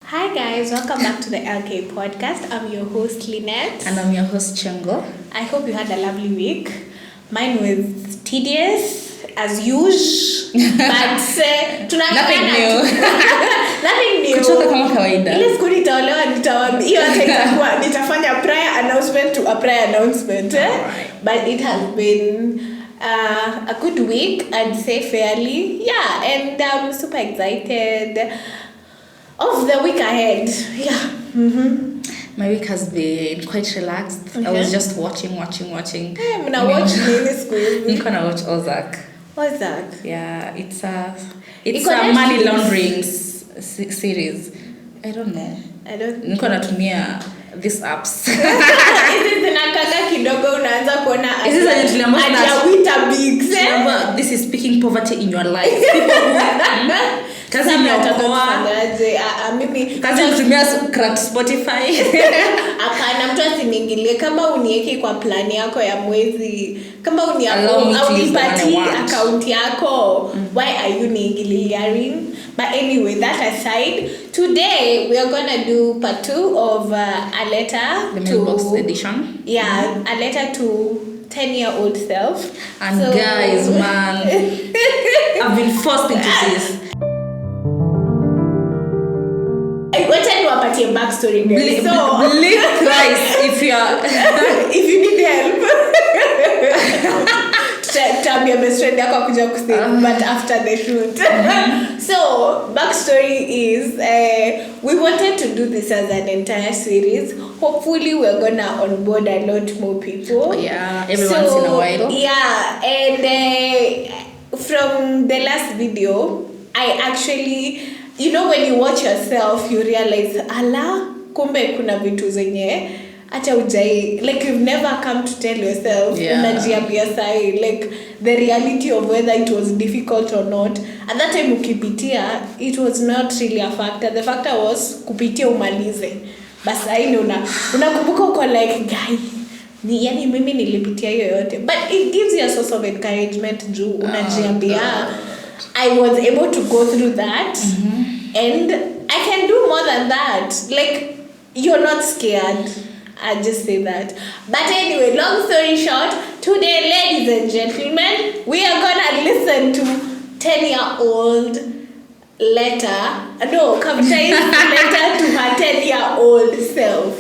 Hi guys, welcome back to the LK podcast. I'm your host Lynette. And I'm your host Kyengo. I hope you had a lovely week. Mine was tedious as usual, but nothing new. Nothing new. Kutoka kama kawaida. Ile siku nitaolewa hiyo hata itakuwa nitafanya prior announcement to a prior announcement. Right. But it has been a good week, I'd say fairly. Yeah, and I'm super excited of the week ahead. Yeah. Mm-hmm. My week has been quite relaxed. Okay. I was just watching. I'm gonna watch this quiz. I'm gonna watch Ozark. What's that? Yeah, it's a Netflix? money laundering series. I don't know. Niko natumia these apps. Hizi zinakanga kidogo unaanza kuona Hizi zenye tuliambiwa big. This is speaking poverty in your life. Kazi imeokoa. Kazi kutumia crack Spotify. Hapana, mtu asiniingilie kama uniweke kwa plan yako ya mwezi. Kama au nipati account yako. Why are you niingiliaring? But anyway, that aside, today we are gonna do part 2 of a letter the Mailbox Edition. Yeah, a letter to 10-year-old self. And so, guys, man, I've been forced into this. Wacha niwapatie backstory guys. Believe Christ if you are if you need help. Tabia best friend yako kuja kusave but after the shoot. So backstory is we wanted to do this as an entire series. Hopefully we're gonna onboard a lot more people. Yeah, every once in a while. Yeah, and from the last video I actually, you know, when you watch yourself you realize ala kumbe kuna vitu zenye hata ujai, like you've never come to tell yourself unajiambia sai, like the reality of whether it was difficult or not at that time ukipitia, it was not really a factor. The factor was kupitia umalize basi haini unakumbuka uko like guy ni yani mimi nilipitia hiyo yote, but it gives you a source of encouragement juu unajiambia I was able to go through that and I can do more than that. Like you're not scared. I just say that. But anyway, long story short, today, ladies and gentlemen, we are gonna listen to 10-year-old letter. No, capitalized letter to her 10-year-old self.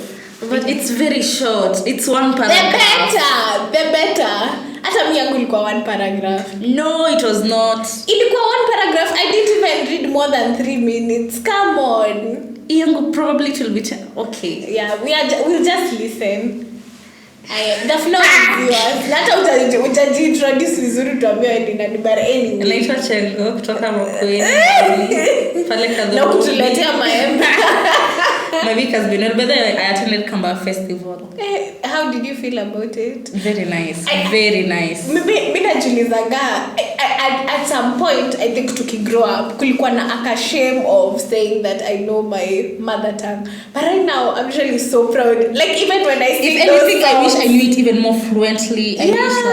But it's very short. It's one paragraph. The better. Hata mimi yangu ilikuwa one paragraph. No, it was not. Ilikuwa one paragraph. I didn't even read more than 3 minutes. Come on. Yangu probably it will be okay. Yeah, we'll just listen. The floor is yours. Hata utajiintroduce vizuri tuambie ni nani, but anyway. Naitwa Kyengo kutoka Mokweni. Pale kadhaa. Na kutuletea maembe. My week has been well, but I attended Kamba Festival. How did you feel about it? Very nice. Very nice. Mimi najiulizaga at some point I think tukigrow up kulikuwa na shame of saying that I know my mother tongue. But right now I'm really so proud. Like even when I sing those songs, I wish I knew it even more fluently. I wish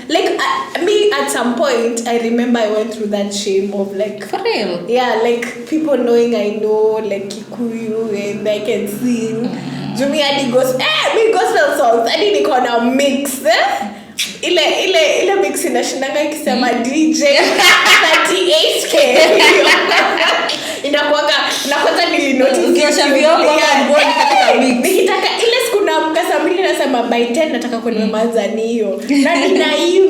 that me at some point I remember I went through that shame of like, for real. Yeah, like people knowing I know like Kikuyu and I can sing. Jumi hadi gospel songs hadi niko na mix ile mix inashindanga ikisema DJ 38K inakuwa nilinotice ukiosha vyombo mboni katika mix. Nikitaka ile siku naamka saa 2 nasema by 10 nataka kwenda Tanzania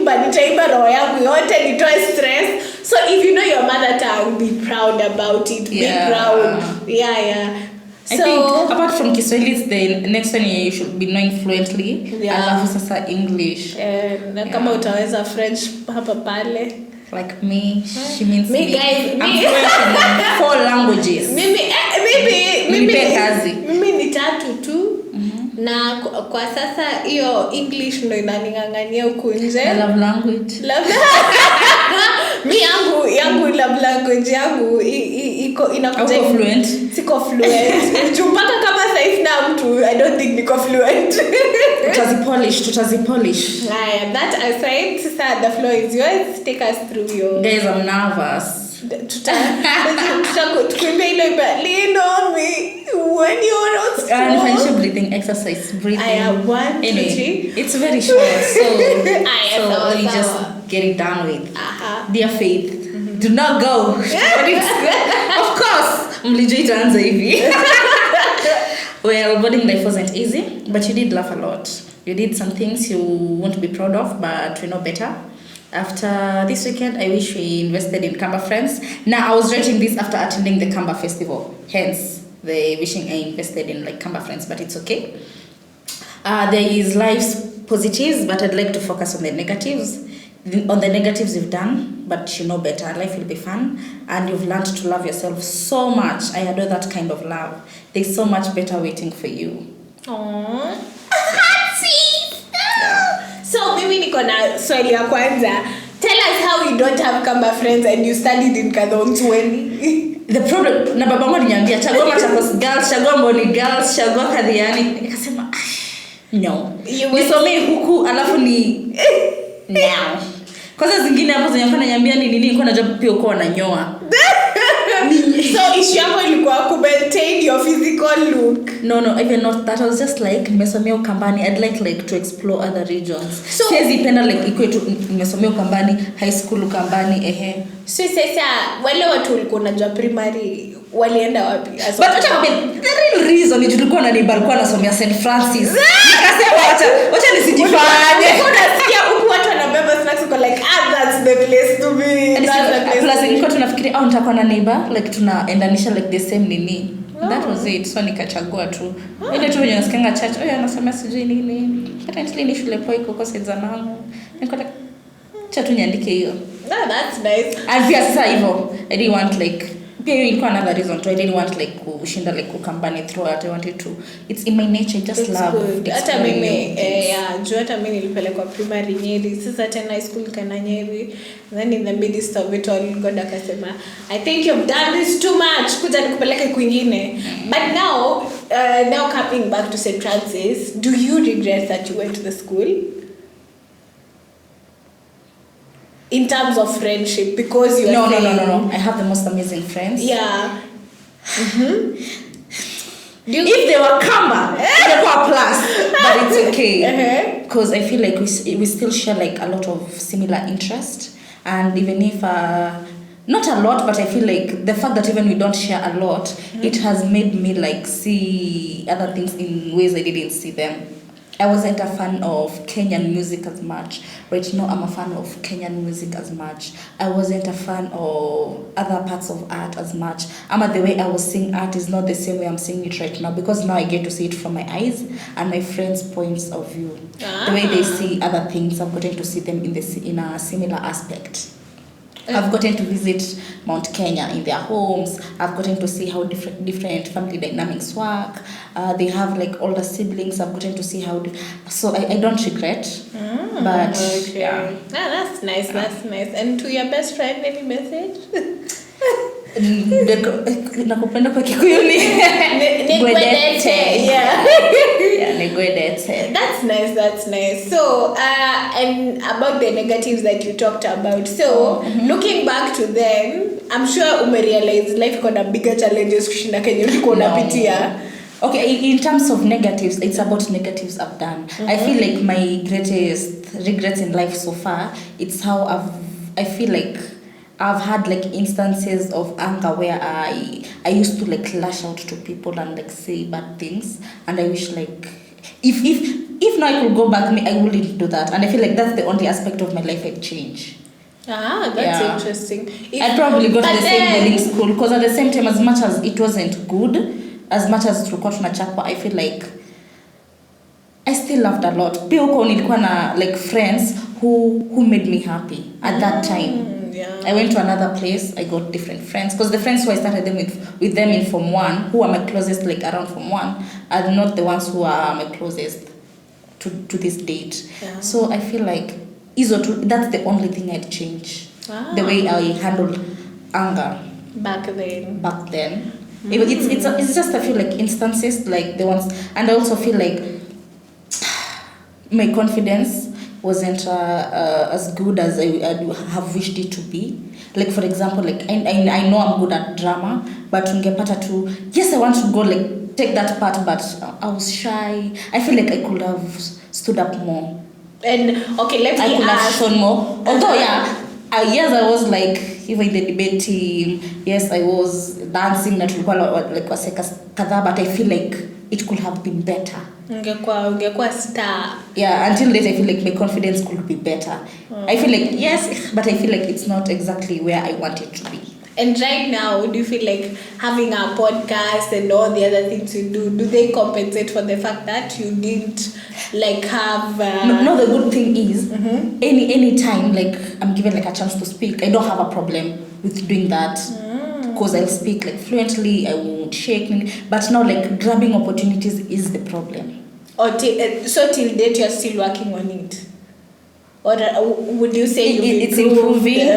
na nitaimba roho yangu yote nitoe stress. So if you know your mother tongue, be proud about it. Be proud. Yeah. I think apart from Kiswahili, the next one you should be knowing fluently. Alafu sasa English. Na kama utaweza French hapa pale. Like me, she means me. Guys, I'm fluent in 4 languages. Mimi ni 3 tu. Na kwa sasa hiyo English ndo inaningangania huko nje. Love language. Mi yangu love language yangu inakuja fluent. Siko fluent. Mpaka kama saizi na mtu I don't think niko fluent. Tutazipolish. That aside, sasa the floor is yours. Take us through your. Guys, I'm nervous. Tukuimbia ile lino breathing exercise. Breathing. I have 1, 2, 3. It's very short, so So you just get it done with. Dear Faith, do not go. But it's of course, mlijita anza hivi. Well, boarding life wasn't easy, but you did laugh a lot. You did some things you won't be proud of, but we know better. After this weekend, I wish we invested in Kamba Friends. Now, I was writing this after attending the Kamba Festival. Hence, the wishing I invested in like Kamba Friends, but it's okay. There is life's positives, but I'd like to focus on the negatives. On the negatives you've done, but you know better. Life will be fun, and you've learned to love yourself so much. I adore that kind of love. There's so much better waiting for you. Aww. So mimi niko na swali ya kwanza. Tell us how you don't have Kamba Friends and you studied in Kadhonzweni. The problem na babangu aliniambia chagua Machakos girls, chagua Mboni girls, chagua Kadhiani. Nikasema no. Nisomee huku alafu ni now. Kwanza zingine hapo zinafanya niambia ni nini nilikuwa najua pia uko wananyoa. So issue yako ilikuwa ku maintain your physical look. No, even not that. I was just like nimesomea Ukambani. I'd like to explore other regions. So siwezi penda like iko tu nimesomea Ukambani, high school Ukambani So sasa wale watu walikuwa najua primary walienda wapi? But the real reason is tulikuwa na neighbor alikuwa anasomea St. Francis. Nikasema wacha nisijifanye. Unasikia huku watu wanabeba snacks uko like that's the place to be. That's the place. Plus nilikuwa tunafikiri nitakuwa na neighbor like tunaendanisha like the same nini. That was it. So nikachagua tu. Ile tu wenye nasikianga church, anasema sijui nini. Hata ni shule poa iko kwa Senzanangu. Nilikuwa cha tu niandike hiyo. No, that's nice. And pia sasa hivyo, I didn't want like pia ilikuwa another reason to I didn't want like kushinda like Ukambani throughout. I wanted to, it's in my nature, I just love hata mimi hata mimi nilipelekwa primary Nyeri, sasa tena high school kana Nyeri, then in the midst of it all God akasema I think you've done this too much, kuja nikupeleke kwingine. But now coming back to St. Francis, do you regret that you went to the school? In terms of friendship, because you are no. I have the most amazing friends. Yeah. If they were Kamba, they were plus, but it's okay. Because I feel like we still share like a lot of similar interest, and even if not a lot, but I feel like the fact that even we don't share a lot, it has made me like see other things in ways I didn't see them. I wasn't a fan of Kenyan music as much. Right now, I'm a fan of Kenyan music as much. I wasn't a fan of other parts of art as much. The way I was seeing art is not the same way I'm seeing it right now, because now I get to see it from my eyes and my friends' points of view. The way they see other things, I've gotten to see them in a similar aspect. I've gotten to visit Mount Kenya in their homes. I've gotten to see how different family dynamics work. They have like older siblings. I've gotten to see how. So I don't regret. But okay. Yeah. That's nice. That's nice. And to your best friend, any message? Nakupenda kwa Kikuyu ni Negwedete. Yeah. Yeah, negwedete. That's nice. So, and about the negatives that you talked about. So, looking back to them, I'm sure umerealize life got a bigger challenges kushinda kenye ulikuwa unapitia. Okay, in terms of negatives, it's about negatives I've done. I feel like my greatest regrets in life so far, it's how I feel like I've had like instances of anger where I used to like lash out to people and like say bad things, and I wish like if now I could go back, I wouldn't do that, and I feel like that's the only aspect of my life I'd change. That's interesting. I'd probably go to the same boarding school, because at the same time, as much as it wasn't good, as much as tulikuwa tunachapa, I feel like I still loved a lot. Pia huko nilikuwa na like friends who made me happy at that time. Yeah. I went to another place. I got different friends, because the friends who I started them with them in Form 1, who are my closest like around Form 1, are not the ones who are my closest to this date. Yeah. So I feel like that's the only thing I'd change. The way I handled anger back then. It's just I feel like instances like the ones, and I also feel like my confidence wasn't as good as I have wished it to be. Like for example, like I know I'm good at drama, but ungepata tu, yes, I want to go like take that part, but I was shy. I feel like I could have stood up more. And okay, let me I could have shown more. Although, yes, I was like, even in the debate team, yes, I was dancing, like waseka kadhaa, but I feel like it could have been better. Ungekuwa star. Yeah, until late I feel like my confidence could be better. I feel like, yes, but I feel like it's not exactly where I want it to be. And right now, do you feel like having a podcast and all the other things you do they compensate for the fact that you didn't like have... No, the good thing is, any time like I'm given like a chance to speak, I don't have a problem with doing that. Because I'll speak like fluently, I won't shake. But now like grabbing opportunities is the problem. Or so till date you're still working on it? Or would you say it's improving,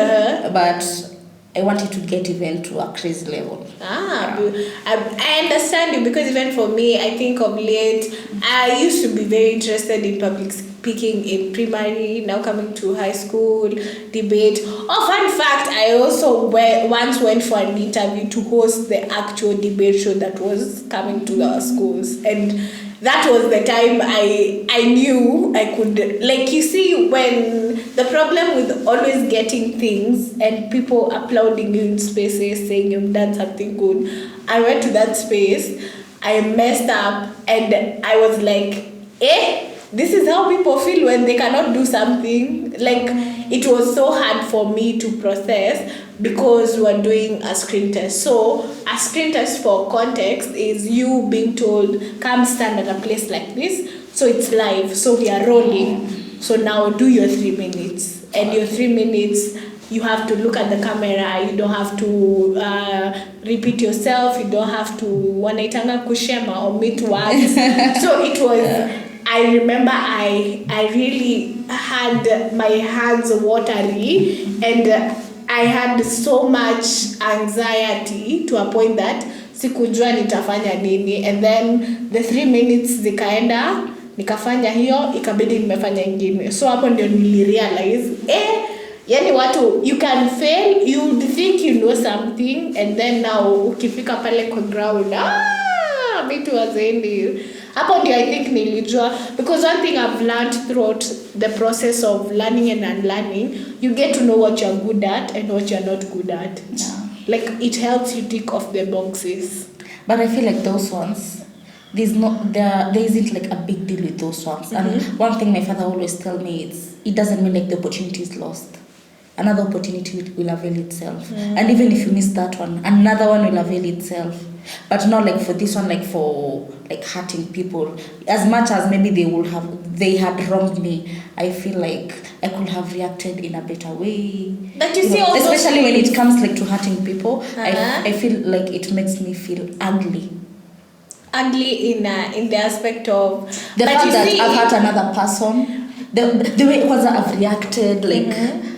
but I wanted to get even to a crazy level. I understand you, because even for me, I think of late, I used to be very interested in public speaking in primary, now coming to high school, debate. Oh, fun fact, I also once went for an interview to host the actual debate show that was coming to our schools. And that was the time I knew I could, like, you see, when the problem with always getting things and people applauding you in spaces saying you've done something good, I went to that space, I messed up, and I was like, this is how people feel when they cannot do something. Like, it was so hard for me to process because we're doing a screen test. So a screen test, for context, is you being told, come stand at a place like this. So it's live. So we are rolling. So now do your 3 minutes. And your 3 minutes, you have to look at the camera. You don't have to repeat yourself. You don't have to wanaitanga kushema or omit words. So it was... I remember I really had my hands watery, and I had so much anxiety to a point that sikujua nitafanya nini. And then the 3 minutes zikaenda, nikafanya hiyo, ikabidi nimefanya ingine. So hapo ndio nilirealize, yani watu, you can fail, you think you know something, and then now ukifika pale kwa ground, vitu hazendi. Hapo ndio I think nilijua, because one thing I've learned throughout the process of learning and unlearning, you get to know what you're good at and what you're not good at. Yeah. Like, it helps you tick off the boxes. But I feel like those ones, there isn't like a big deal with those ones. And one thing my father always tell me is, it doesn't mean like the opportunity is lost. Another opportunity will avail itself. And even if you miss that one, another one will avail itself. But not like for this one, like for like hurting people. As much as maybe they had wronged me, I feel like I could have reacted in a better way. But you see, all especially when it comes like to hurting people, I feel like it makes me feel ugly. Ugly in the aspect of the fact that I've hurt another person, the way I've reacted, like.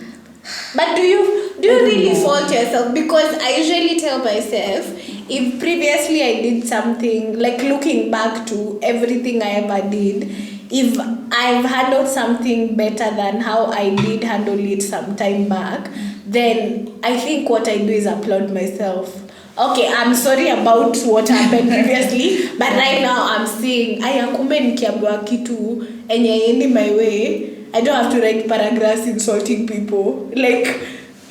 But do you really fault yourself? Because I usually tell myself, if previously I did something, like looking back to everything I ever did, if I've handled something better than how I did handle it some time back, then I think what I do is applaud myself. Okay, I'm sorry about what happened previously, but right now I'm saying, kumbe nikiambiwa kitu enye endi my way, I don't have to write paragraphs insulting people. Like,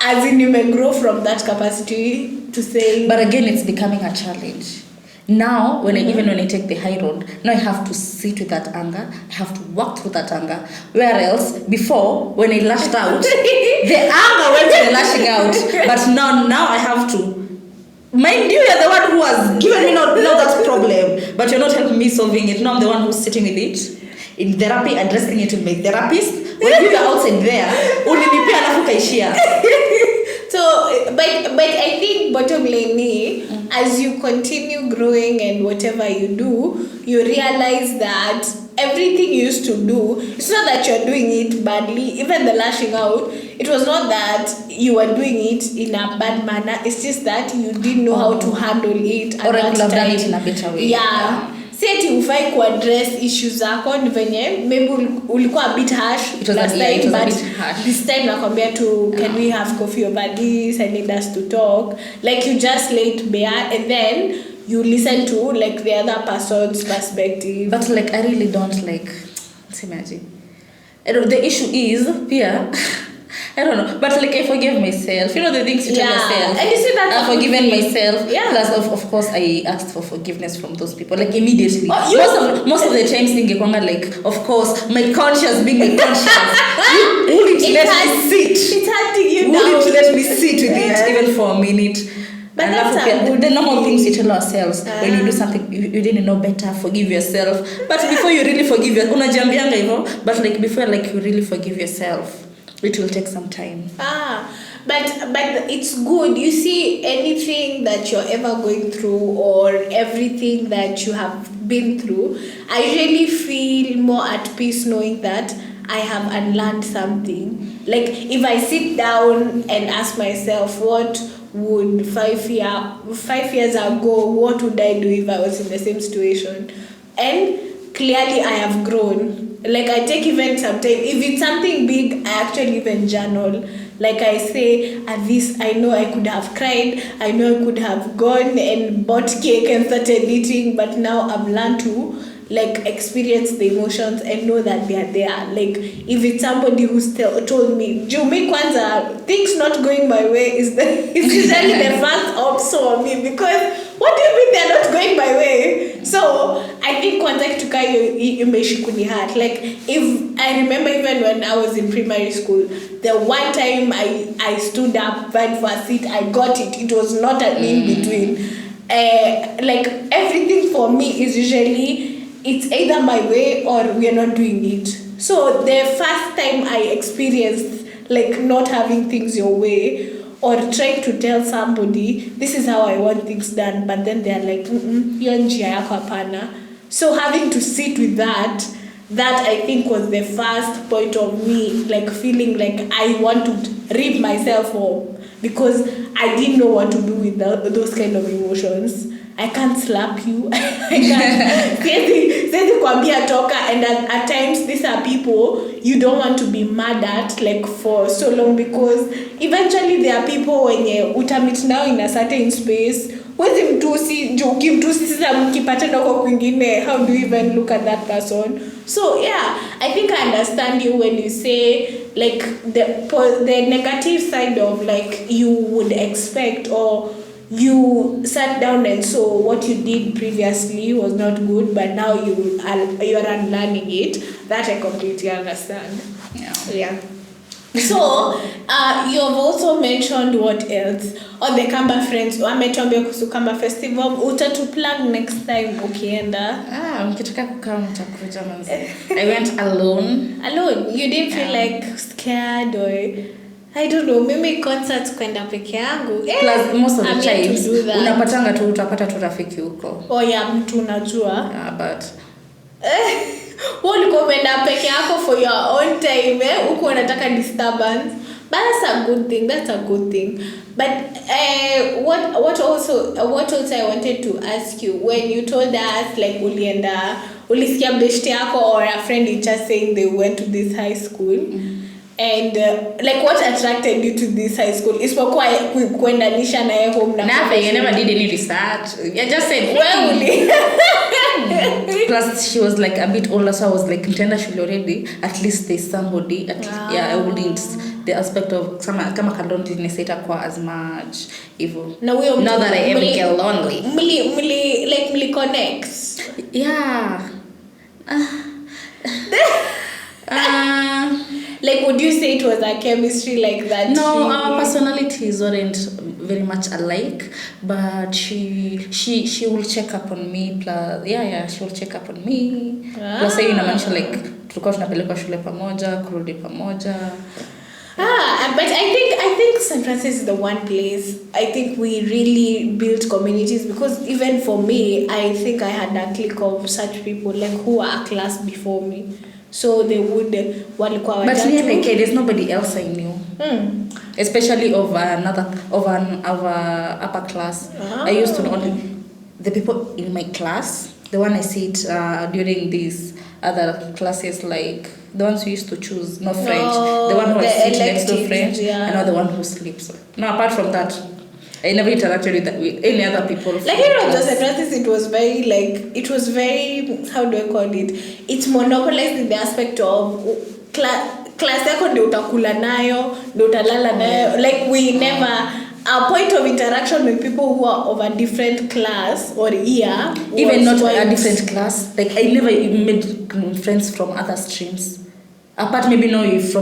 as in, you may grow from that capacity to say... But again, it's becoming a challenge. Now, even when I take the high road, now I have to sit with that anger. I have to walk through that anger. Where else, before, when I lashed out, the anger went to the lashing out. But now I have to... Mind you, you're the one who has given me now that problem. But you're not helping me solving it. Now I'm the one who's sitting with it. In therapy, addressing it with my therapist. When you are outside there, ulinipia alafu kaishia. So, but I think bottom line, as you continue growing and whatever you do, you realize that everything you used to do, it's not that you're doing it badly. Even the lashing out, it was not that you were doing it in a bad manner. It's just that you didn't know how to handle it. Or I could have done it in a better way. Yeah. Si ati ufai kuaddress issues zako ni venye maybe ulikuwa a bit harsh last time, but this time nakwambia tu, can we have coffee over this, I need us to talk, like you just lay it bare, and then you listen to like the other person's perspective. But like I really don't like imagine. The issue is here. I don't know, but like I forgive myself. You know the things you tell yourself. And you see that I've forgiven myself. Yeah. Plus, of course, I asked for forgiveness from those people like immediately. Oh, most of the times, ningekwanga like, of course, my conscience being my conscience. Wouldn't let me sit. It's hurting you now. Wouldn't let me sit with it even for a minute. But and that's a good the normal things you tell ourselves when you do Ah. something you didn't know better, forgive yourself. But before you really forgive yourself, unajiambianga hivyo, but like before like you really forgive yourself, it will take some time. But it's good. You see, anything that you're ever going through or everything that you have been through, I really feel more at peace knowing that I have unlearned something. Like if I sit down and ask myself, what would 5 years ago, what would I do if I was in the same situation? And clearly I have grown. Like I take even some time. If it's something big, I actually even journal. Like I say, at least I know I could have cried. I know I could have gone and bought cake and started eating. But now I've learned to like experience the emotions and know that they are there. Like if it's somebody who's told me, Jumi Kwanza, things not going my way is usually the first option for me, because what do you mean they're not going my way? So I think Kwanza kituka imeshi kunihat. Like if I remember even when I was in primary school, the one time I stood up, went for a seat, I got it. It was not an in-between. Like everything for me is usually it's either my way or we are not doing it. So the first time I experienced like not having things your way or trying to tell somebody this is how I want things done, but then they're like hiyo njia yako hapana. So having to sit with that I think was the first point of me like feeling like I want to rip myself off, because I didn't know what to do with those kind of emotions. I can't slap you. I can't. Siwezi kuambia toka. And at times these are people you don't want to be mad at like for so long, because eventually there are people wenye utamit now in a certain space. Wezi mtusi, joki mtusi sisa mkipatana kwa kwingine. How do you even look at that person? So yeah, I think I understand you when you say like the negative side of like you would expect or you sat down and saw what you did previously was not good, but now you are unlearning it. That I completely understand. Yeah. So you have also mentioned what else on the Kamba Friends. Ametuambia kuhusu Kamba Festival. Utatu plug next time ukienda. Mkitaka kukaa mtakuja manzi. I went alone. You didn't feel like scared or I don't know, maybe concerts kwenda peke yangu. Plus most of the times unapatanga tu utapata tu rafiki huko. Oh yeah, mtu unajua. Yeah, but ulikuwa umeenda peke yako for your own time, huko unataka disturbance. But that's a good thing. But what also I wanted to ask you, when you told us like ulisikia beshte yako or a friend you just saying they went to this high school. And like what attracted you to this high school? Isipokuwa kuendanisha na yeye home na nothing. I never did any research. I just said Plus she was like a bit older, so I was like nitaenda shule already. At least there's somebody. I wouldn't the aspect of kama kalondi nisaita kwa as much evil. Now that I ever get lonely. Mli connect. Yeah. Like would you say it was a chemistry like that? No, our personalities weren't very much alike, but she will check up on me. Plus she will check up on me. Plus inamaanisha like tulikuwa tunapelekwa shule pamoja, kurudi pamoja. But I think San Francisco is the one place I think we really built communities, because even for me I think I had a clique of such people like who were a class before me. So they would walikuwa watatu. But me there's nobody else I knew. Especially of an upper class. I used to know only the people in my class. The one I sit during these other classes, like the ones who used to choose, no French. The one who I sit next to French, and not the one who sleeps. No, apart from that. I never interacted with any other people. Like, you know, Joseph Francis, it was very, how do I call it? It's monopolized in the aspect of class yako ndio utakula nayo, ndio utalala nayo. Like, we never, our point of interaction with people who are of a different class or year. Even not a different class. Like, I never even made friends from other streams. Apart maybe if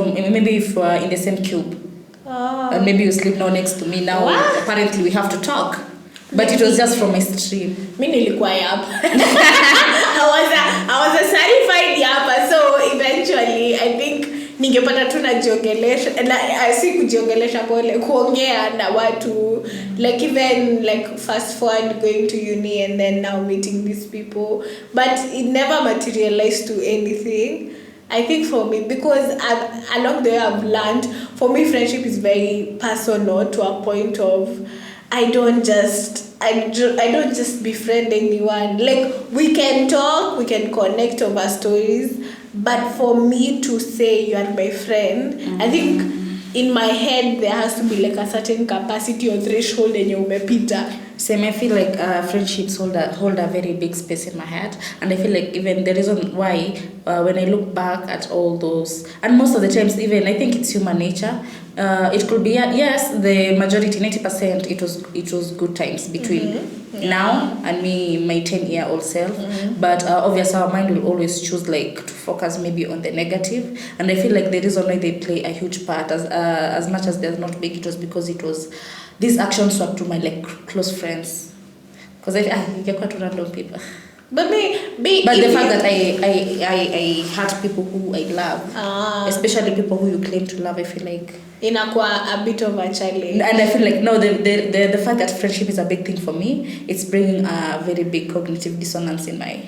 we're in the same cube. And maybe you sleep now next to me. Now apparently we have to talk. But it was just from my stream. Mimi nilikuwa yapa. I was a certified yapa. So eventually I think ningepata tu najiongelesha na si kujiongelesha pole kuongea na watu, like even like fast forward going to uni and then now meeting these people, but it never materialized to anything. I think for me, because along the way I've learned, for me friendship is very personal to a point of I don't just befriend anyone. Like, we can talk, we can connect over stories, but for me to say you are my friend, I think in my head there has to be like a certain capacity or threshold yenye umepita. Same, I feel like friendships hold a very big space in my head, and I feel like even the reason why when I look back at all those, and most of the times even I think it's human nature. It could be yes, the majority 90% it was good times between now and me, my 10-year-old self. But obviously our mind will always choose like to focus maybe on the negative, and I feel like the reason why they play a huge part as much as they're not big, it was because it was these actions were to my like close friends, because I get to random people. But the fact that I had people who I love, especially people who you claim to love, I feel like inakuwa a bit of a challenge. And I feel like no, the fact that friendship is a big thing for me, it's bringing a very big cognitive dissonance in my.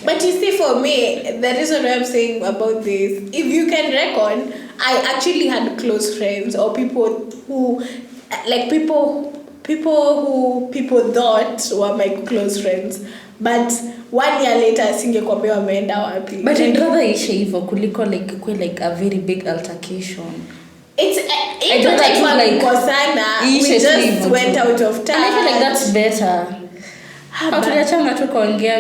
But you see, for me, the reason why I'm saying about this, if you can reckon, I actually had close friends or people who, like people who people thought were my close friends, but 1 year later singekwambia wameenda wapi. But I'd rather ishe hivyo kuliko like a very big altercation. It's we just went out of time. And I feel like that's better.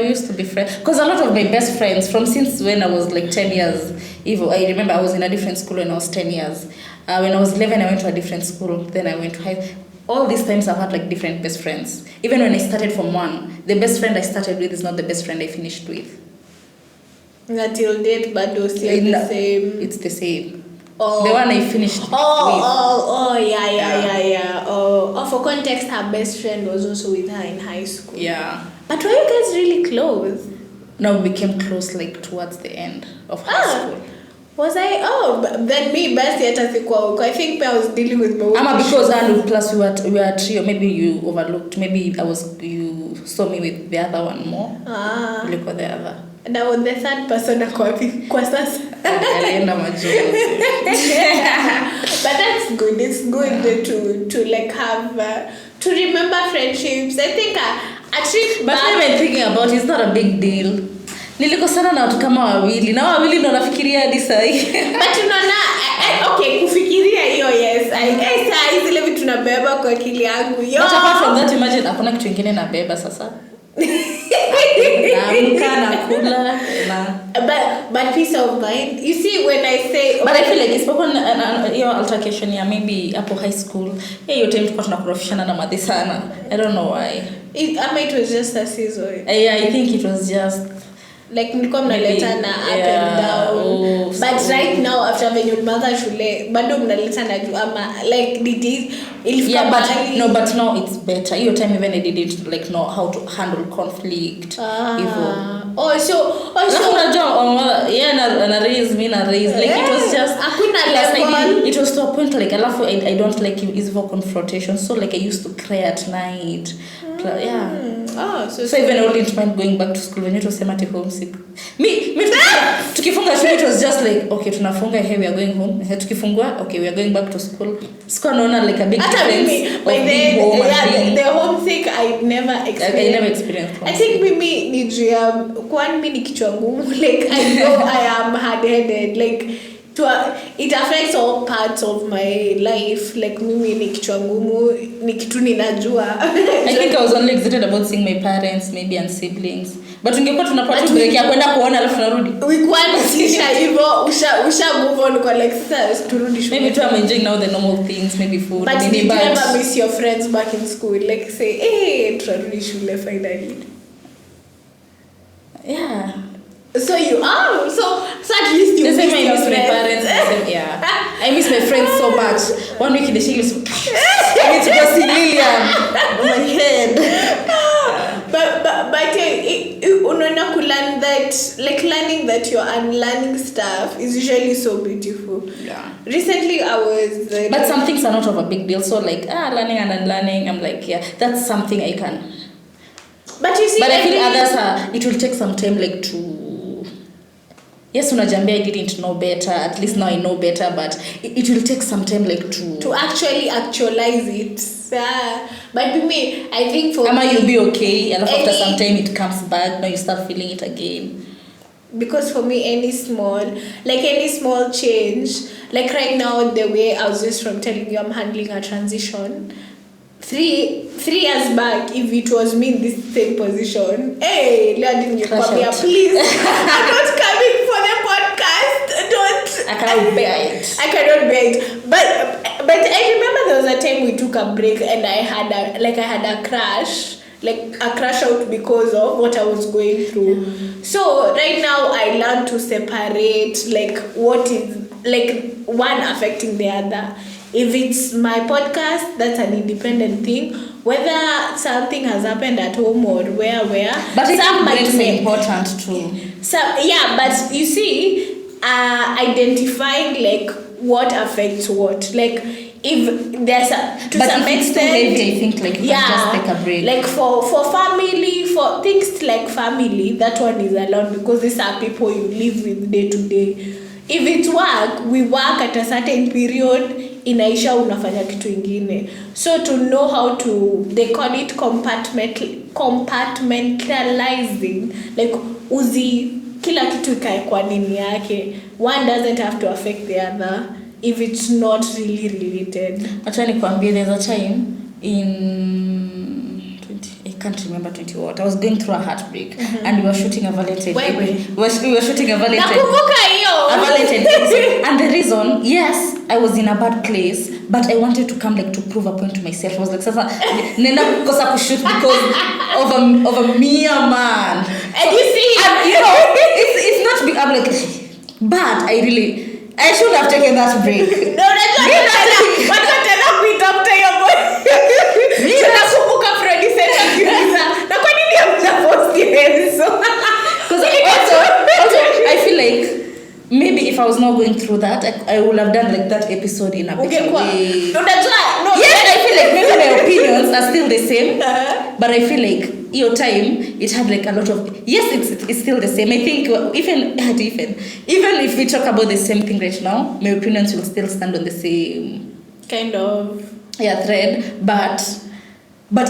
We used to be friends, because a lot of my best friends from since when I was like 10 years, I remember I was in a different school when I was 10 years. When I was 11 I went to a different school, then I went to high. All these times I've had like different best friends. Even when I started from one, the best friend I started with is not the best friend I finished with. Until date, but those are the same. It's the same. Oh. The one I finished with. Yeah. Oh, for context, her best friend was also with her in high school. Yeah. But were you guys really close? No, we became close like towards the end of high school. Was I? Then me best yet as I think I was dealing with my own because plus we were a trio. Maybe you overlooked. Maybe you saw me with the other one more. Look at the other. And I was the third person kwa sasa. But that's good. It's good to like have to remember friendships. I think actually. But even thinking about it's not a big deal. Nilikosana na watu kama wawili. Na wawili ndo nafikiria hadi sasa. But unaona okay, kufikiria hiyo yes. Sasa zile vitu tunabeba kwa akili yangu. But apart from that, imagine hakuna kitu kingine nabeba sasa. But peace of mind. You see, when I say but I feel like it's spoken your altercation ya maybe hapo high school. Hiyo time tulikuwa tunakurofishana na madhi sana. I don't know why. It was just a season. Yeah, I think it was just like mlikuwa mnaletana up and down. But right now after when you mother shule bado mnaletana juu ama like did it but now it's better. Your time even I didn't like know how to handle conflict. So na raise me na raise like it was just it was to a point like I don't like easy confrontation, so like I used to cry at night. So even I wouldn't mind going back to school when it was semi homesick. Me tukifunga shule it was just like okay tunafunga here we are going home. Tukifungua okay we are going back to school. Sikuwa naona like a big difference. The homesick I never experienced. I think mimi ni juu kwani mimi ni kichwa ngumu, like I know I am hard-headed, like it affects all parts of my life. Like mimi ni kichwa ngumu, ni kitu ninajua. I think I was only excited about seeing my parents maybe and siblings. But ungekuwa tunapata break ya kwenda kuona alafu narudi. We kuanzisha hivyo usha move on kwa like sasa turudi shule. Maybe I'm enjoying now the normal things, maybe food. But did you ever miss your friends back in school? Like say, hey, turudi shule finally. Yeah. So you are so at least you miss your my parents. Yeah, I miss my friends so much. 1 week in the shade, I need to go see Lillian on my head. But unaona kulearn that, like learning that you're unlearning stuff is usually so beautiful. Yeah. Recently I was but some things are not of a big deal. So like learning and unlearning, I'm like, yeah, that's something I can. But you see, but I feel others it will take some time like to. Yes, unajambia I didn't know better. At least now I know better, but it will take some time like to actually actualize it. But with me, I think for me, you'll be okay, and after some time it comes back. Now you start feeling it again. Because for me, any small change, like right now, the way I was just from telling you, I'm handling a transition. 3 years back, if it was me in this same position, hey, please, I'm not coming for the podcast. I cannot bear it. But I remember there was a time we took a break and I had a crash. Like a crash out because of what I was going through. So right now I learned to separate like what is like one affecting the other. If it's my podcast, that's an independent thing. Whether something has happened at home or where. But some might be important too. So yeah, but you see, identifying like what affects what. Like if there's to some extent, heavy, I think like you can just take a break. Like for family, for things like family, that one is allowed because these are people you live with day to day. If it's work, we work at a certain period. Inaisha unafanya kitu ingine. So to know how to, they call it compartmentalizing, like kila kitu ikae kwa nini yake. One doesn't have to affect the other if it's not really related. Acha nikwambie, there's a time in I can't remember 20 what. I was going through a heartbreak and we were shooting a Valentine. We were shooting a Valentine. Nakumbuka hiyo. A Valentine episode. And the reason, yes, I was in a bad place, but I wanted to come like to prove a point to myself. I was like, sasa nenda kukosa kushoot because of a mere man. And you see, and you know, it's not big. I'm like, but I should have taken that break. No, what tena kuitafta hiyo boy. Tunakumbuka producer akiuliza, na kwa nini hamjapost hizo? Because also I feel like maybe if I was not going through that, I would have done like that episode in a better way. No. Yes, I feel like maybe my opinions are still the same, but I feel like your time it had like a lot of it's still the same. I think even if we talk about the same thing right now, my opinions will still stand on the same kind of thread, but my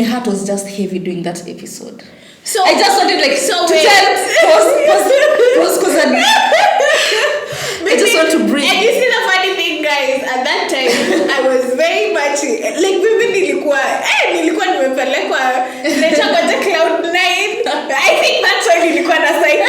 heart was just heavy doing that episode. So I just wanted like so to pause I just want to breathe. And you see the funny thing, guys, at that time I was very much like nilikuwa nimepelekwa nilikuwa the Cloud9. I think that's why nilikuwa na psyche.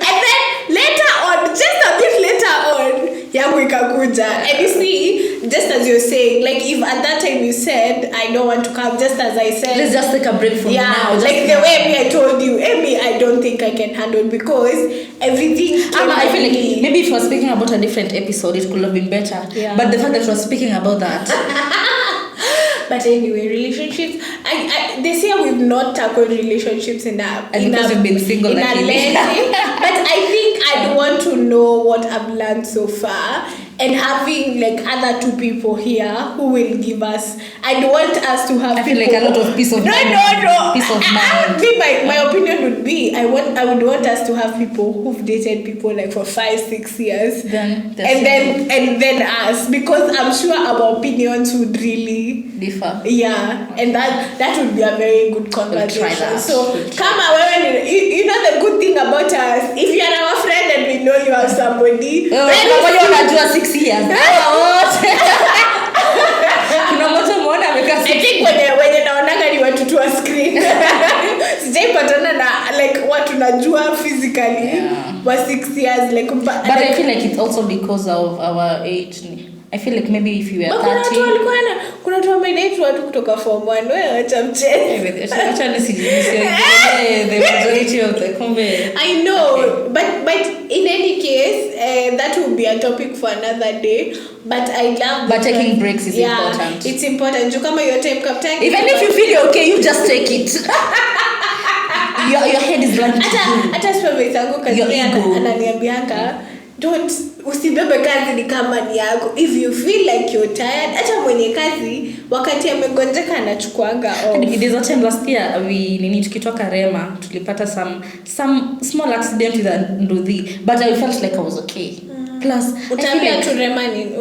And then later on, just a bit later on, yangu ikakuja. And you see, just as you're saying, like if at that time you said I don't want to come, just as I said, let's just take a break from now. Like the way I told you, I don't think I can handle because everything. I feel like maybe if we were speaking about a different episode, it could have been better. Yeah. But the fact that we're speaking about that. But anyway, relationships. This year we've not tackled relationships because we've been single in a lengthy. But I think I'd want to know what I've learned so far. And having like other two people here who will give us, I'd want us to have. I feel like a lot of peace of mind. No. Peace of mind. My opinion would be I would want us to have people who've dated people like for 5-6 years. Then us, because I'm sure our opinions would really differ. Yeah, and that would be a very good conversation. We'll try that. So come on, you know the good thing about us, if you're our friend and we know know you have somebody. Pamoja unajua 6 years. Wote. Kuna mmoja muona amekaa. I think when naonaga ni watu tu wa screen. Sijaipatana na like watu najua physically for 6 years like but I feel like it's also because of our age. I feel like maybe if you were 30 kuna watu wamenaitwa watu kutoka form 1 wewe acha mchezo. Acha nisijisikie the majority of the combe. I know, okay. but in any case that will be a topic for another day, but I love but taking breaks is important. It's important. You come your time captain. Even if you feel you're okay, you just take it. your head is blank. Hata supervisor yangu kazi ananiambianga don't usibebe kazi ni kama ni yako. If you feel like you're tired, hata mwenye kazi wakati amegonjeka anachukuanga off. It is a time last year we tukitoka Rema tulipata some small accident with a nduthi, but I felt like I was okay. Plus utaambia tu Rema nini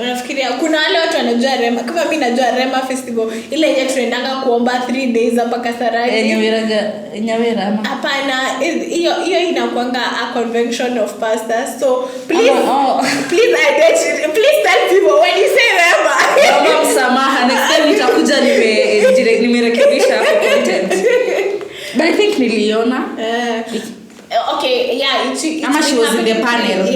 unafikiria kuna wale watu wanajua Rema kama mimi najua Rema festival ile yenye tunaendanga kuomba 3 days hapa Kasarani Nyawera hapana hiyo inakuanga a convention of pastors, so please please tell people when you say Rema mama msamaha next time nitakuja nimerekebisha hapo content, but I think niliona okay, yeah, she was in the panel.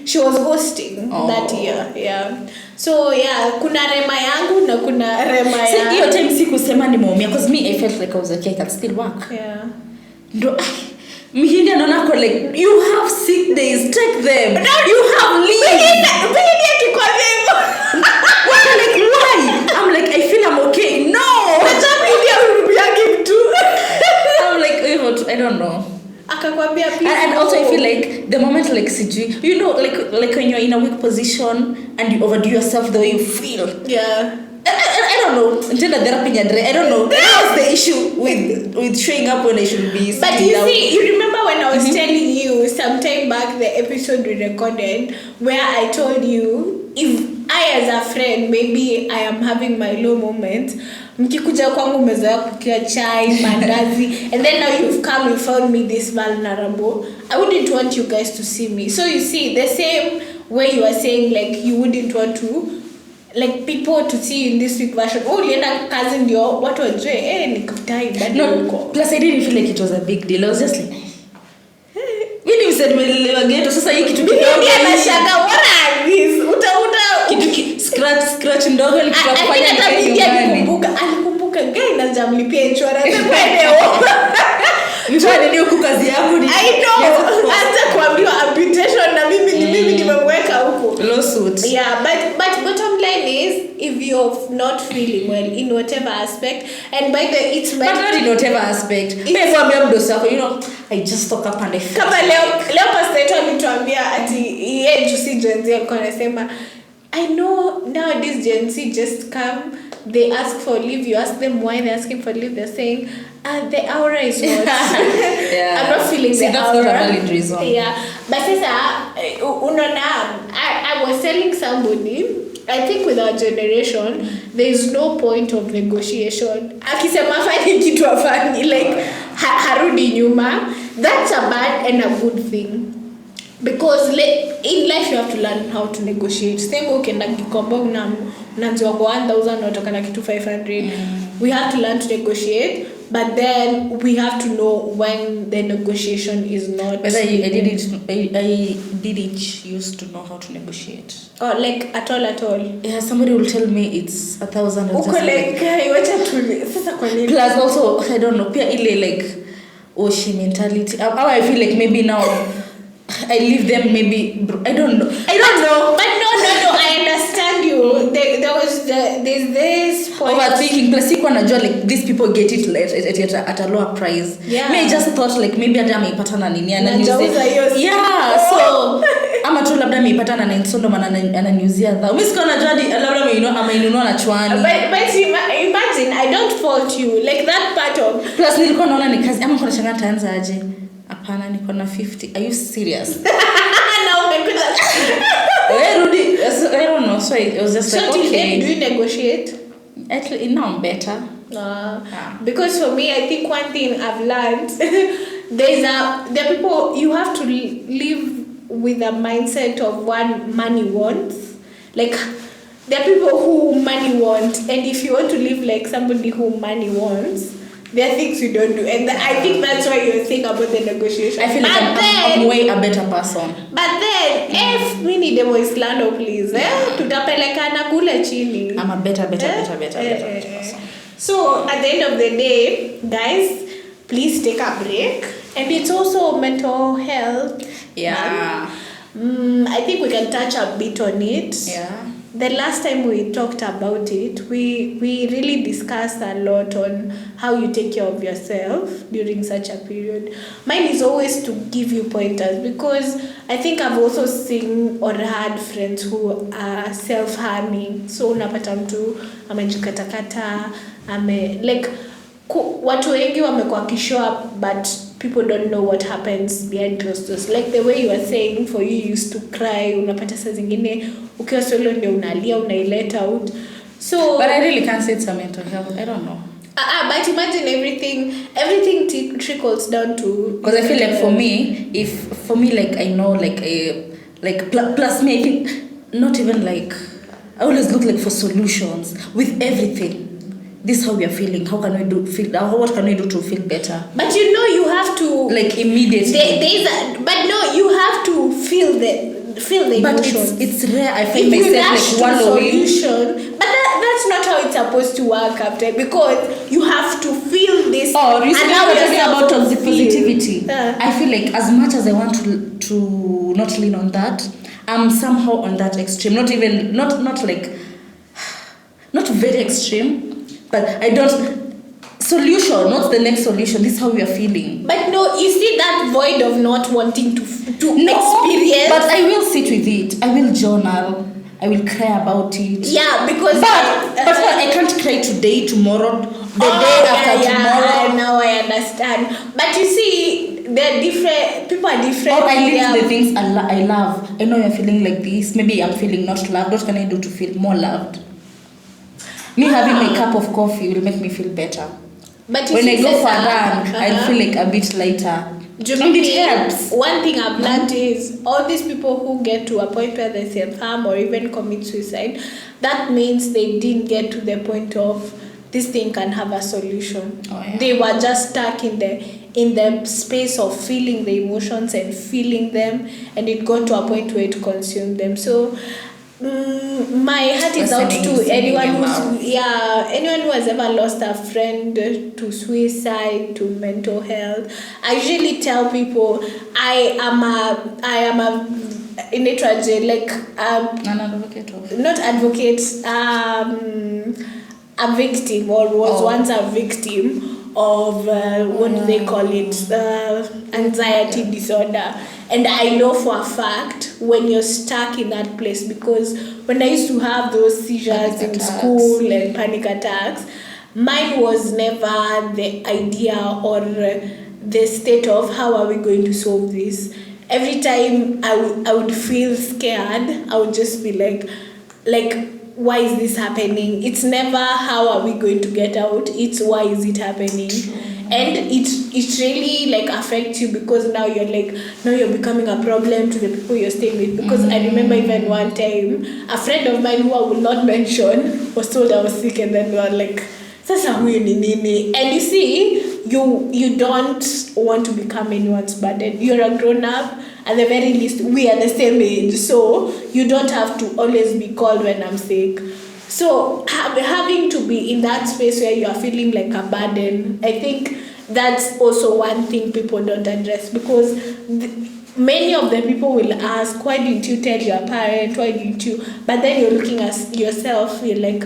She was hosting that year. Yeah. So yeah, kuna Rema yangu na kuna Rema ya. So hiyo time sikusema nimeumia because me I felt like I was okay, I can still work. Yeah. Ndo mihindi anaona kwa like you have sick days, take them. You have leave. Mihindi akikwambia hivyo. Like why? I'm like I feel I'm okay. No. Acha mihindi arudiage mtu. I'm like I don't know. Akakwambia people. And also I feel like the moment like sijui, you know, like when you're in a weak position and you overdo yourself the way you feel. Yeah. I don't know. Until the therapy I don't know. What's the issue with showing up when I should be? But you see, you remember when I was telling you sometime back the episode we recorded where I told you if I as a friend maybe I am having my low moment, mkikuja kwangu umezoea kukia chai mandazi and then now you've come and found me this vulnerable, I wouldn't want you guys to see me. So you see the same way you are saying like you wouldn't want to like people to see you in this week version. Ulienda kazi ndio watu wajue nikutai bado huko. Plus I didn't feel like it was a big deal. I was just like mimi nimeelewa ghetto sasa hii kitu kidogo. Mimi anashanga what are these? Kitu scratch ndogo nikifanya alikumbuka guy na jamlipia insurance kwa leo. Mtani ni huko kazi yangu ni. I know. Hata kuambiwa amputation na mimi nimemweka huko. Lawsuit. Yeah, but bottom line is if you're not feeling well in whatever aspect, and by the it's but not in whatever aspect. Mimi kuambia mdosi wako, you know, I just talk up and I feel. Kama leo pastor wetu alituambia ati yeye jusi Gen Z alikuwa anasema I know nowadays Gen Z just come, they ask for leave, you ask them why they're asking for leave, they're saying the aura is what. Yeah. I'm not feeling the that's aura. Not a valid reason. Yeah. But sasa unaona I was telling somebody I think with our generation there is no point of negotiation. Akisema fanya kitu afanye like harudi nyuma. That's a bad and a good thing. Because in life you have to learn how to negotiate. Same ukienda Gikomba unaanzwa kwa 1000 unatoka na kitu 500. We have to learn to negotiate, but then we have to know when the negotiation is not. But I didn't used to know how to negotiate. Oh, like at all. Yeah, somebody will tell me it's 1,000. Uko like wacha tu sasa kwa nini? Plus also I don't know. Pia ile like she mentality. How I feel like maybe now I leave them maybe I don't know. But no, I understand you. There's this point. Overthinking. Plus sikuwa najua like these people get it at a lower price. Yeah. Me just thought like maybe hata ameipata na nini ananiuzia. Yeah, so ama tu labda ameipata na 9 sondo maana ananiuzia dhao. Mimi sikuwa najua labda ameinunua na chwani. But imagine I don't fault you. Like that part of plus nilikuwa naona ni kazi ama kuna shanga taanza aje. Hapana niko na 50. Are you serious? No, umekuja. Rudy, I don't know. So it was just like okay. Do you negotiate? Actually, now I'm better. Because for me, I think one thing I've learned there are people, you have to live with a mindset of what money wants. Like, there are people who money want, and if you want to live like somebody who money wants, there are things you don't do. And I think that's why you're saying about the negotiation. I feel like I'm way a better person. But then, if mini demo is lando, please, tutapelekana kule chini. I'm a better person. So, at the end of the day, guys, please take a break. And it's also mental health. Yeah. I think we can touch a bit on it. Yeah. The last time we talked about it, we really discussed a lot on how you take care of yourself during such a period. Mine is always to give you pointers, because I think I've also seen or had friends who are self-harming. So unapata mtu amejikatakata, like watu wengi wamekuwa kishow up, but people don't know what happens behind closed doors. Like the way you were saying, for you used to cry, unapata saa zingine ukiwa solo ndio unalia, unailet out. So but I really can't say it's a mental health. I don't know. But imagine everything trickles down to, because I feel like for me like I know like plus me I think not even like I always look like for solutions with everything. This is how we are feeling. How can we what can we do to feel better? But you have to like immediately. But no, you have to feel the emotion. But it's rare. I find myself like solution. But that's not how it's supposed to work, Captain. Because you have to feel this. Oh, you see, now we're talking about toxic positivity. I feel like as much as I want to not lean on that, I'm somehow on that extreme. Not very extreme. But I don't. Solution, not the next solution. This is how we are feeling. But no, you see that void of not wanting to no, experience. But I will sit with it. I will journal. I will cry about it. Yeah, because but I can't cry today, tomorrow, the day after tomorrow. Now I understand. But you see, they're different. People are different. Or I live the things I love. I know you're feeling like this. Maybe I'm feeling not loved. What can I do to feel more loved? Me having my cup of coffee will make me feel better. But when I go for a run, I feel like a bit lighter. And it helps. One thing I've learned is all these people who get to a point where they self-harm or even commit suicide, that means they didn't get to the point of this thing can have a solution. Oh, yeah. They were just stuck in the space of feeling the emotions and feeling them, and it got to a point where it consumed them. So my heart is out to anyone who has ever lost a friend to suicide, to mental health. I usually tell people I am a an advocate of. Not advocate, a victim, or was once a victim of what do they call it, anxiety disorder. And I know for a fact when you're stuck in that place, because when I used to have those seizures in school and panic attacks, mine was never the idea or the state of how are we going to solve this. Every time I would feel scared, I would just be like why is this happening? It's never how are we going to get out, it's why is it happening. And it really like affects you, because now you're becoming a problem to the people you're staying with. Because I remember even one time a friend of mine who I will not mention was told I was sick, and then we were like, sasa huyu ni nini? And you see, you don't want to become anyone's burden. You're a grown up. At the very least, we are the same age, so you don't have to always be called when I'm sick. So having to be in that space where you are feeling like a burden, I think that's also one thing people don't address, because many of the people will ask, why didn't you tell your parent? Why didn't you? But then you're looking at yourself, you're like,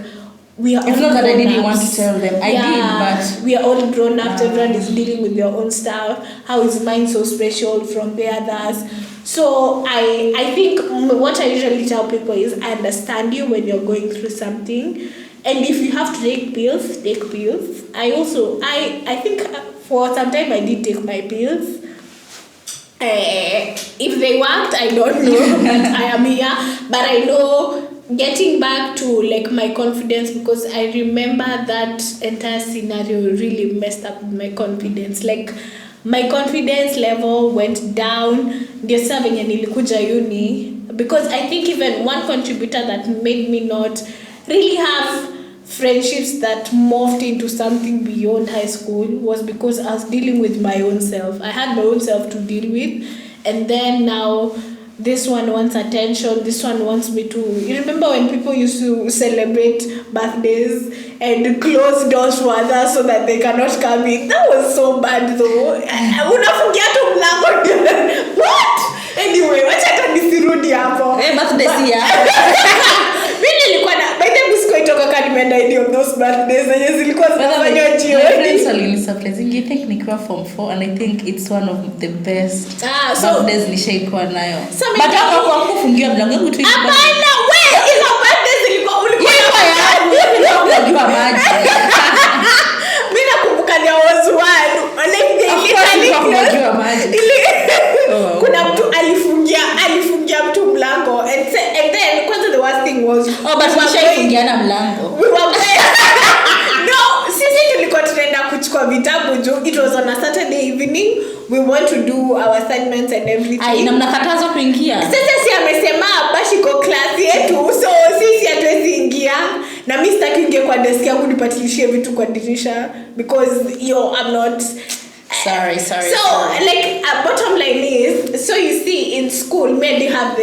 we are all it's not that I didn't want to tell them. I did, but we are all grown up. Everyone is dealing with their own stuff. How is mine so special from the others? So I think what I usually tell people is, I understand you when you're going through something, and if you have to take pills, take pills. I think for some time I did take my pills. If they worked, I don't know, but I am here. But I know getting back to like my confidence, because I remember that entire scenario really messed up my confidence. Like my confidence level went down. Ndio sasa venye nilikuja uni, because I think even one contributor that made me not really have friendships that morphed into something beyond high school was because I was dealing with my own self. I had my own self to deal with, and then now this one wants attention, this one wants me to... You remember when people used to celebrate birthdays and close doors for others so that they cannot come in? That was so bad though. Unafungia tu mlango. What? Anyway, wacha hata nisirudi hapo. Birthday siya. Mimi nilikuwa na... By the way, sikuitoka kama nimeenda any of those birthdays. Zenye zilikuwa zinafanywa jioni. My friends are surprising. I think nikiwa form 4 and I think it's one of the best birthdays nishaikuwa nayo. But hapo kwa kufungia mlango yangu tu. Hapana, wewe hizo birthdays zilikuwa ulikuwa unajua maji. Mimi nakumbuka ni was one. Unajua maji. Kuna mtu alifungia mtu mlango and then kwanza the worst thing was but fungiana mlango. No, sisi tulikuwa tunaenda kuchukua vitabu juu it was on a Saturday evening. We want to do our assignments and everything. Na mnakatazwa kuingia. Sasa si amesema basi kwa class yetu, so sisi hatuwezi ingia. Na mimi sitaki ingie kwa desk yangu nipatilishie vitu kwa dirisha because I'm not sorry. So like bottom line is, so you see in school I didn't have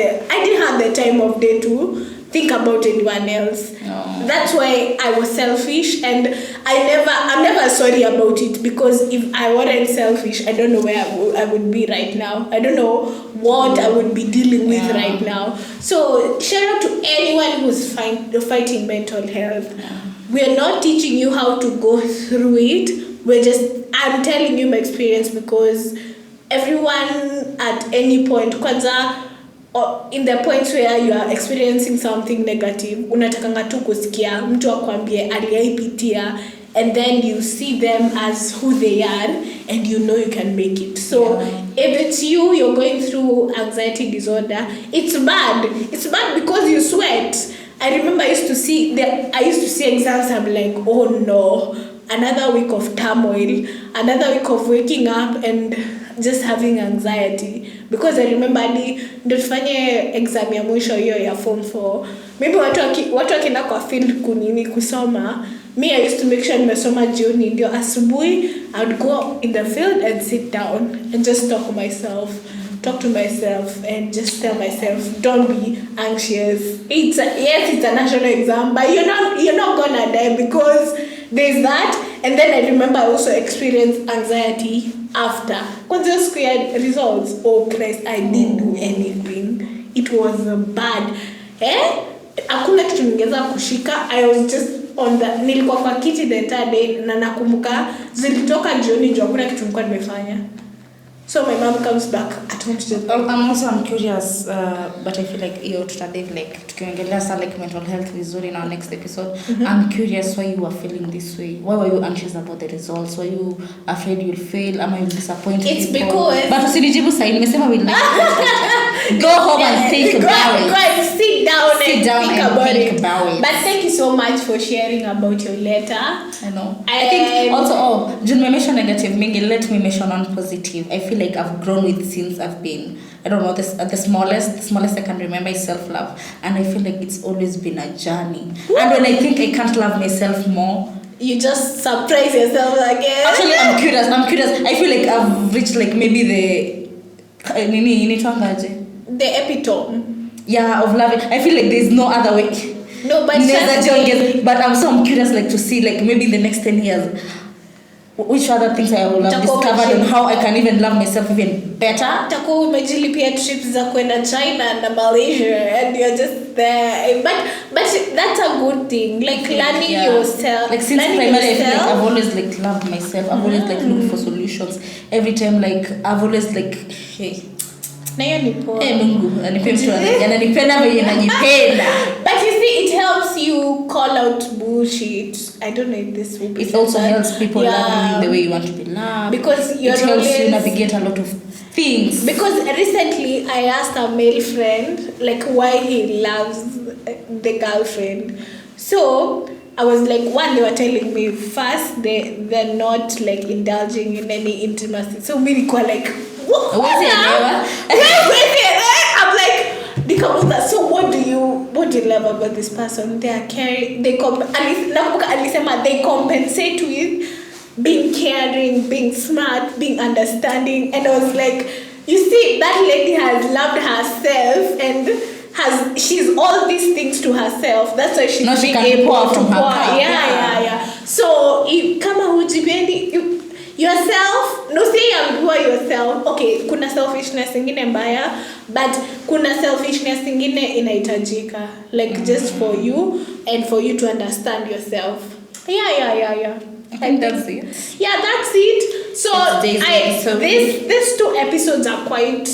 the time of day to think about anyone else. No. That's why I was selfish, and I'm never sorry about it, because if I weren't selfish, I don't know where I would be right now. I don't know what I would be dealing with right now. So shout out to anyone who's fighting mental health. We're not teaching you how to go through it. I'm telling you my experience, because everyone at any point, kwanza in the points where you are experiencing something negative, unatakanga tu kusikia mtu akwambie aliyaipitia, and then you see them as who they are and you know you can make it. So if it's you're going through anxiety disorder, it's bad because you sweat. I remember I used to see exams, I'm like, oh no, another week of turmoil, another week of waking up and just having anxiety. Because I remember ndo tufanye exam ya mwisho hiyo ya form 4. Maybe watu wakienda kwa field kusoma. Me, I used to make sure nimesoma jioni, ndio asubuhi I would go in the field and sit down and just talk to myself and just tell myself, don't be anxious. It's a national exam, but you're not gonna die, because there's that. And then I remember I also experienced anxiety after. Because squared results, oh Christ, I didn't do anything. It was bad. Hakuna kitu ningeza kushika. I was just nilikuwa kwa kiti the entire day, na nakumbuka zilitoka jioni juu hakuna kitu nilikuwa nimefanya. So my mom comes back at home to I'm curious, but I feel like today, like tukiongelea like mental health vizuri in our next episode. I'm curious why you were feeling this way. Why were you anxious about the results? Were you afraid you'll fail? Am I disappointed? It's because... But usinijibu sahi, nimesema we'll go home and think about it. Go and sit down and think about it. But thank you so much for sharing about your letter. I know. I think also, June me mention negative, mingi let me mention on positive. I feel like I've grown with since I've been, I don't know, the smallest I can remember is self-love. And I feel like it's always been a journey. Woo! And when I think I can't love myself more, you just surprise yourself again. Actually, I'm curious. I feel like I've reached like maybe the epitome. Yeah, of loving. I feel like there's no other way. No, but I'm curious, like to see like maybe in the next 10 years, which other things I will have discovered and how I can even love myself even better. Tako umejilipia trips za kwenda China and Malaysia, and you're just there. But that's a good thing. Like learning yourself. Like since primary, I feel like I've always like loved myself. I've always like looked for solutions. Every time like I've always like, hey. Na hiyo ni poa. Mungu, anipe mtu ananipenda vile najipenda. But you see, it helps you call out bullshit. I don't know if this will be. It also helps people love you the way you want to be loved. Because it helps you navigate a lot of things. Because recently I asked a male friend like why he loves the girlfriend. So I was like, one, they were telling me first they're not like indulging in any intimacy. So me nilikuwa like, what? I'm like, Nikamuza, so what do you love about this person? They are caring. They compensate with being caring, being smart, being understanding. And I was like, you see, that lady has loved herself and she's all these things to herself. That's why she's being able to pour. Yeah. So if kama hujipendi yourself, no say you are yourself. Okay, kuna selfishness ingine mbaya, but kuna selfishness ingine inahitajika, like just for you and for you to understand yourself. Yeah. I think that's it. Yeah, that's it. So these 2 episodes are quite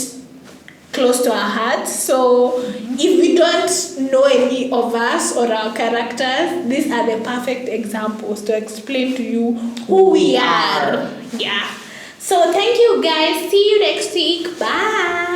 close to our hearts. So if we don't know any of us or our characters, these are the perfect examples to explain to you who we are. Yeah. So thank you guys. See you next week. Bye.